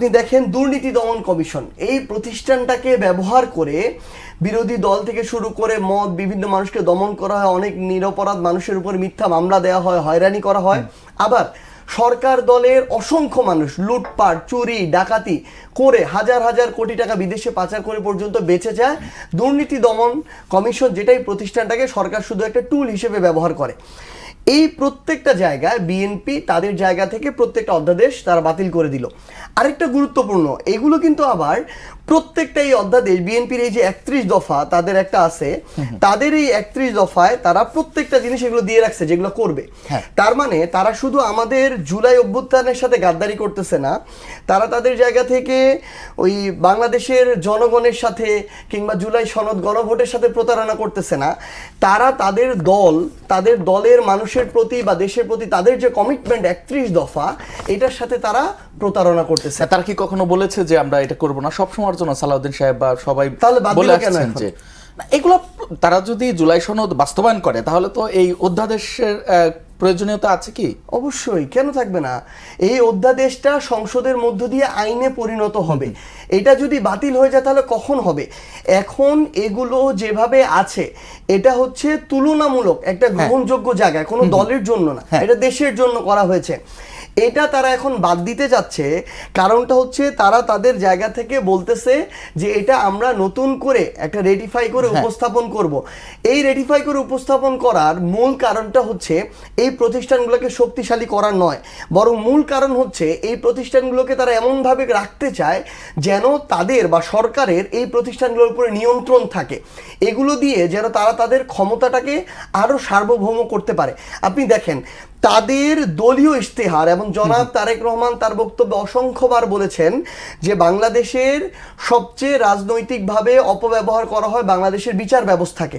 আপনি দেখেন দুর্নীতি দমন কমিশন এই প্রতিষ্ঠানটাকে ব্যবহার করে বিরোধী দল থেকে শুরু করে মত বিভিন্ন মানুষকে দমন করা হয়, অনেক নিরপরাধ মানুষের উপর মিথ্যা মামলা দেওয়া হয়, হয়রানি করা হয়। আবার সরকার দলের অসংখ্য মানুষ লুটপাট, চুরি, ডাকাতি করে হাজার হাজার কোটি টাকা বিদেশে পাচার করে পর্যন্ত বেঁচে যায়। দুর্নীতি দমন কমিশন যেটাই প্রতিষ্ঠানটাকে সরকার শুধু একটা টুল হিসেবে ব্যবহার করে। এই প্রত্যেকটা জায়গায় বিএনপি তাদের জায়গা থেকে প্রত্যেকটা অধ্যাদেশ তারা বাতিল করে দিল। আরেকটা গুরুত্বপূর্ণ, এগুলো কিন্তু আবার প্রত্যেকটা এই অধ্যাদেশ বিএনপির এই যে 31 দফা তাদের একটা আছে, তাদের এই 31 দফায় তারা প্রত্যেকটা জিনিস এগুলো দিয়ে রাখছে যেগুলো করবে। তার মানে তারা শুধু আমাদের জুলাই অভ্যুত্থানের সাথে গাদ্দারি করতেছে না, তারা তাদের জায়গা থেকে ওই বাংলাদেশের জনগণের সাথে কিংবা জুলাই সনদ গণভোটের সাথে প্রতারণা করতেছে না, তারা তাদের দলের মানুষের প্রতি বা দেশের প্রতি তাদের যে কমিটমেন্ট 31 দফা এটার সাথে তারা প্রতারণা করতেছে। তারা কি কখনো বলেছে যে আমরা এটা করব না সবসময়ের জন্য? সালাউদ্দিন সাহেব বা সবাই তাহলে বলে আসছেন যে এগুলো তারা যদি জুলাই সনদ বাস্তবায়ন করে তাহলে তো এই অধ্যাদেশের প্রয়োজনীয়তা আছে কি? অবশ্যই, কেন থাকবে না? এই অধ্যাদেশটা সংসদের মধ্য দিয়ে আইনে পরিণত হবে। এটা যদি বাতিল হয়ে যায় তাহলে কখন হবে? এখন এগুলো যেভাবে আছে এটা হচ্ছে তুলনামূলক একটা গ্রহণযোগ্য জায়গায়, কোনো দলের জন্য না, এটা দেশের জন্য করা হয়েছে। এটা তারা এখন বাদ দিতে যাচ্ছে, কারণটা হচ্ছে তারা তাদের জায়গা থেকে বলতেছে যে এটা আমরা নতুন করে একটা রেটিফাই করে উপস্থাপন করব। এই রেটিফাই করে উপস্থাপন করার মূল কারণটা হচ্ছে এই প্রতিষ্ঠানগুলোকে শক্তিশালী করা নয়, বরং মূল কারণ হচ্ছে এই প্রতিষ্ঠানগুলোকে তারা এমনভাবে রাখতে চায় যেন তাদের বা সরকারের এই প্রতিষ্ঠানগুলোর উপরে নিয়ন্ত্রণ থাকে, এগুলো দিয়ে যেন তারা তাদের ক্ষমতাটাকে আরও সার্বভৌম করতে পারে। আপনি দেখেন তাদের দলীয় ইশতেহার এবং জনাব তারেক রহমান তার বক্তব্যে অসংখ্যবার বলেছেন যে বাংলাদেশের সবচেয়ে রাজনৈতিকভাবে অপব্যবহার করা হয় বাংলাদেশের বিচার ব্যবস্থাকে।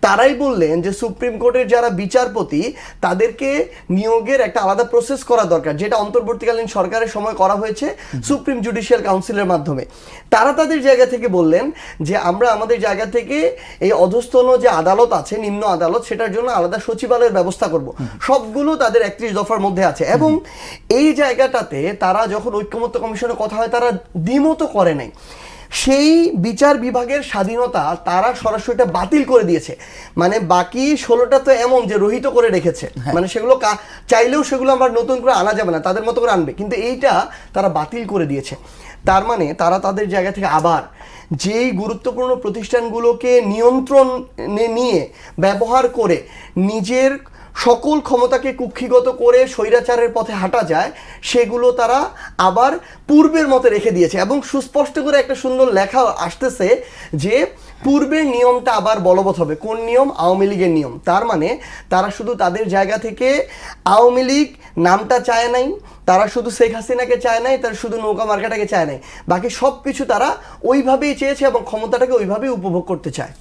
তারাই বললেন যে সুপ্রিম কোর্টের যারা বিচারপতি তাদেরকে নিয়োগের একটা আলাদা প্রসেস করা দরকার, যেটা অন্তর্বর্তীকালীন সরকারের সময় করা হয়েছে সুপ্রিম জুডিশিয়াল কাউন্সিলের মাধ্যমে। তারা তাদের জায়গা থেকে বললেন যে আমরা আমাদের জায়গা থেকে এই অধস্তন যে আদালত আছে, নিম্ন আদালত, সেটার জন্য আলাদা সচিবালয়ের ব্যবস্থা করব। সবগুলো তাদের 31 দফার মধ্যে আছে। এবং এই জায়গাটাতে তারা যখন ঐক্যমত্য কমিশনের কথা হয় তারা দ্বিমত করে নাই, সেই বিচার বিভাগের স্বাধীনতা তারা সরাসরি বাতিল করে দিয়েছে। মানে বাকি 16টা তো এমন যে রহিত করে রেখেছে, মানে সেগুলো চাইলেও সেগুলো আমরা নতুন করে আনা যাবে না, তাদের মতো করে আনবে, কিন্তু এইটা তারা বাতিল করে দিয়েছে। তার মানে তারা তাদের জায়গা থেকে আবার যেই গুরুত্বপূর্ণ প্রতিষ্ঠানগুলোকে নিয়ন্ত্রণে নিয়ে ব্যবহার করে নিজের সকল ক্ষমতাকে কুক্ষিগত করে স্বৈরাচারের পথে হাঁটা যায়, সেগুলো তারা আবার পূর্বের মতো রেখে দিয়েছে। এবং সুস্পষ্ট করে একটা সুন্দর লেখা আসতেছে যে পূর্বের নিয়মটা আবার বলবৎ হবে। কোন নিয়ম? আওয়ামী লীগের নিয়ম। তার মানে তারা শুধু তাদের জায়গা থেকে আওয়ামী লীগ নামটা চায় নাই, তারা শুধু শেখ হাসিনাকে চায় নাই, তারা শুধু নৌকা মার্কাটাকে চায় নাই, বাকি সব কিছু তারা ওইভাবেই চেয়েছে এবং ক্ষমতাটাকে ওইভাবেই উপভোগ করতে চায়।